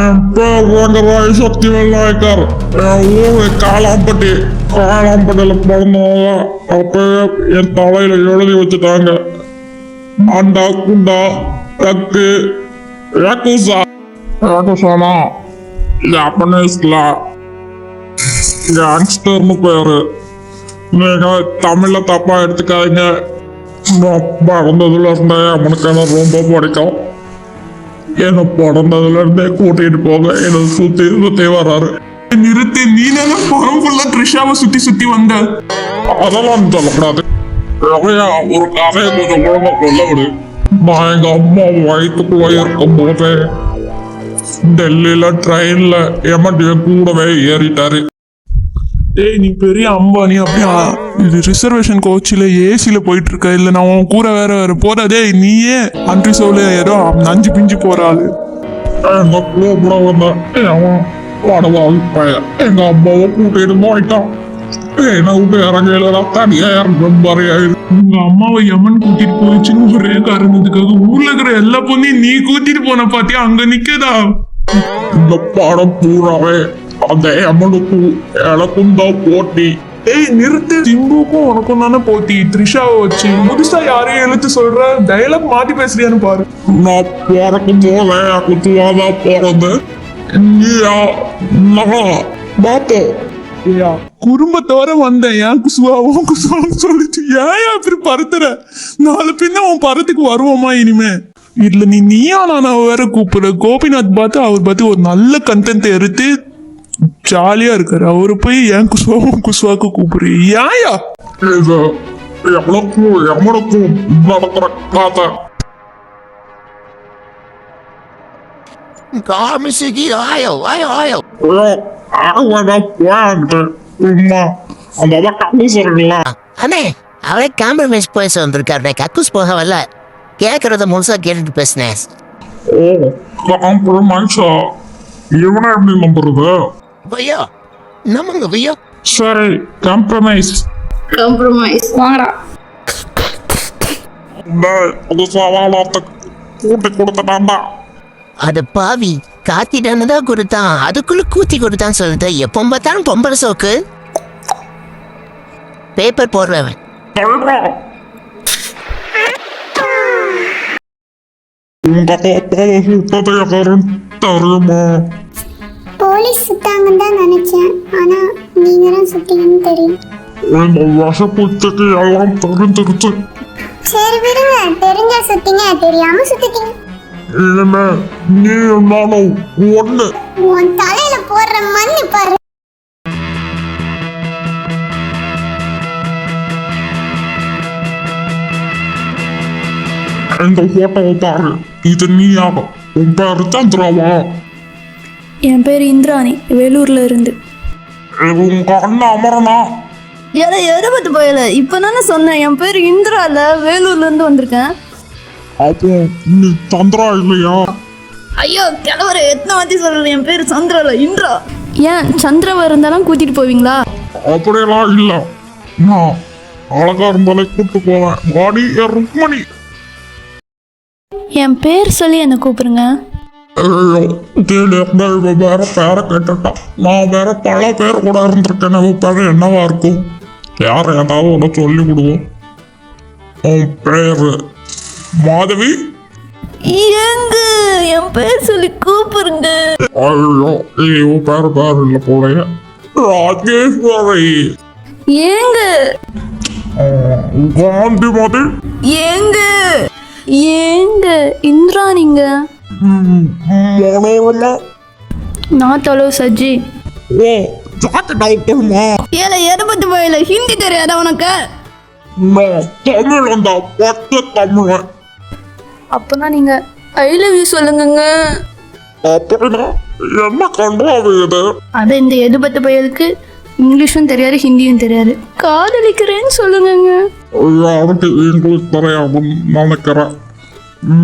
என் பேர் ரங்கராய் சக்திவேல் நாயக்கர். என் ஊரு காலாம்பட்டியில பிறந்தவங்க. அப்ப என் தலையில எழுதி வச்சுட்டாங்க, அண்டா குண்டா டக்கு யாக்குசானா ஜாப்பனீஸ்ல கேங்ஸ்டர்னு பேரு. நீங்க தமிழ்ல தப்பா எடுத்துக்காதீங்க. பிறந்ததுல இருந்தே அவனுக்கு என்ன ரொம்ப பிடிக்கும். என்ன பிறந்ததுல இருந்தே கூட்டிட்டு போக என்ன சுத்தி வர்றாரு. நிறுத்தி, நீ தானே படம் ஃபுல்லா த்ரிஷாவை சுத்தி வந்த. அதெல்லாம் சொல்லக்கூடாது. ஒரு கதையை கொஞ்சம் ஒழுங்கா சொல்ல விடு. நான் எங்க அம்மா வயிற்றுக்குள்ள இருக்கும் போதே டெல்லியில ட்ரெயின்ல எமன் கூடவே ஏறிட்டாரு. ஏய், நீ பெரிய அம்பானி. அப்படியா இது ரிசர்வேஷன் கோச்சில ஏசில போயிட்டு இருக்க? இல்ல நான் உன் கூட வேற போறதே. நீயே அன்ரிசர்வ்ல ஏதோ நஞ்சு பிஞ்சு போறாள். எங்க கூட வந்தேன் எங்க அம்மாவை கூட்டிட்டு போயிட்டான். என்ன விட்டு இறங்கல தனியா இறங்கும். உங்க அம்மாவை யமன் கூட்டிட்டு போயிடுச்சுன்னு ஒரே காரணத்துக்காக ஊர்ல இருக்கிற எல்லா பொண்ணையும் நீ கூட்டிட்டு போன பாத்தியா? அங்க நிக்கதா இந்த படம் பூராவே அந்த யமனுக்கும் எனக்கும் தான் போட்டி. ஏய் நிறுத்து. சிம்புக்கும் உனக்கும் தானே போட்டி. த்ரிஷாவை வச்சு புதுசா யாரையும் எழுத்து சொல்ற, டைலாக் மாத்தி பேசுறியான்னு பாரு. நான் பிறக்கும் போதே குத்துவாதான் பிறந்து குடும்பத்தோட வந்தேன். ஏன் குசுவாவும் சொல்லிட்டு ஏன் அப்படி பருத்துற? நாலு பின்ன உன் பரத்துக்கு வருவோமா இனிமே? இல்ல நீயா நான் வேற கூப்பிடுற. கோபிநாத் பார்த்து அவர் பார்த்து ஒரு நல்ல கண்டென்ட் எடுத்து ஜாலியா இருக்காரு. அவரு போய் ஏன் குசுவாக்கு கூப்பிடுறீ? ஏயா இது எவனுக்கும் நடக்கிற கதை. அண்ணே, அவரே காம்ப்ரமைஸ் பேச வந்திருக்காரு. கக்கூஸ் போக வரல, கேட்கறத முழுசா கேட்டுட்டு பேசினேன். இவனை எப்படி நம்புறது? பையா நம்மங்க பையா. சரி, காம்ப்ரமைஸ் வாங்கடா. கூட்டி கொடுத்துட்டான்டா. அது பாவி காத்திட்டானதான் கொடுத்தான், அதுக்குள்ள கூத்தி கொடுத்தான் சொல்லிட்டு எப்போ பார்த்தாலும் பொம்பளை சோக்கு. பேப்பர் போடுறவன் தெரியுமா? போலீஸ் சுட்டாங்கன்னு தான் நினைச்சேன், ஆனா நீங்க தான் சுட்டீங்கன்னு தெரியும். வசப்பூச்சைக்கு எல்லாம் தெரிஞ்சிருச்சு. சரி விடுங்க, தெரிஞ்சா சுட்டீங்க, தெரியாம சுத்திட்டீங்க. இனிமே நீ நானும் ஒண்ணு. உன் தலையில போடுற மண்ணு பாரு. இந்த போட்டோவை பாரு. இது நீயாக? உன் பேரு சந்திராவா? என் பேர் இந்திராணி, வேலூர்ல இருந்து. உங்க அண்ணா அமரனா? ஏன்னா எதை போயல இப்ப தானே சொன்னேன். என் பேர் இந்திரால, வேலூர்ல இருந்து வந்திருக்கேன். அப்போ நீ சந்திரா இல்லையா? ஐயோ கிழவரை எத்தனை வாட்டி சொல்றேன், என் பேர் சந்திரால, இந்திரா. ஏன் சந்திரவா இருந்தாலும் கூட்டிட்டு போவீங்களா? அப்படியெல்லாம் இல்ல, நான் அழகா இருந்தாலே கூட்டு போவேன். வாடி ருக்மணி. என் பேர் சொல்லி என்ன கூப்பிடுங்க. வேற பேரை கேட்டுட்டான். நான் வேற பல பேர் கூட இருந்திருக்கேன். பேரு என்னவா இருக்கும்? யார் ஏதாவது ஒன்று சொல்லி விடுவோம். உன் பேரு மாதவி? ஏங்க என் பேர் சொல்லி கூப்பிடுங்க. ஐயோ பேரு இல்ல போல. ராஜேஸ்வரி. ஏங்க காந்திமதி. ஏங்க ஏங்க இந்திராணிங்க. நான் தலோ சஜ்ஜி. ஏல எதை பத்தி போயல? ஹிந்தி தெரியாதா உனக்கு? தமிழ் அந்த பச்சை தமிழ். அப்பனா நீங்க ஐ லவ் யூ சொல்லுங்க. அப்படின்னா என்ன கண்டாவது? அது இந்த எது பத்து பயலுக்கு இங்கிலீஷும் தெரியாது, ஹிந்தியும் தெரியாது. காதலிக்கிறேன்னு சொல்லுங்க. அவனுக்கு இங்கிலீஷ் தெரியாதுன்னு நினைக்கிறேன்.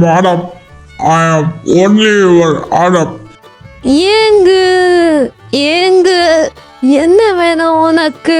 Madam, I am only your Adam. ஏங்க என்ன வேணும் உனக்கு?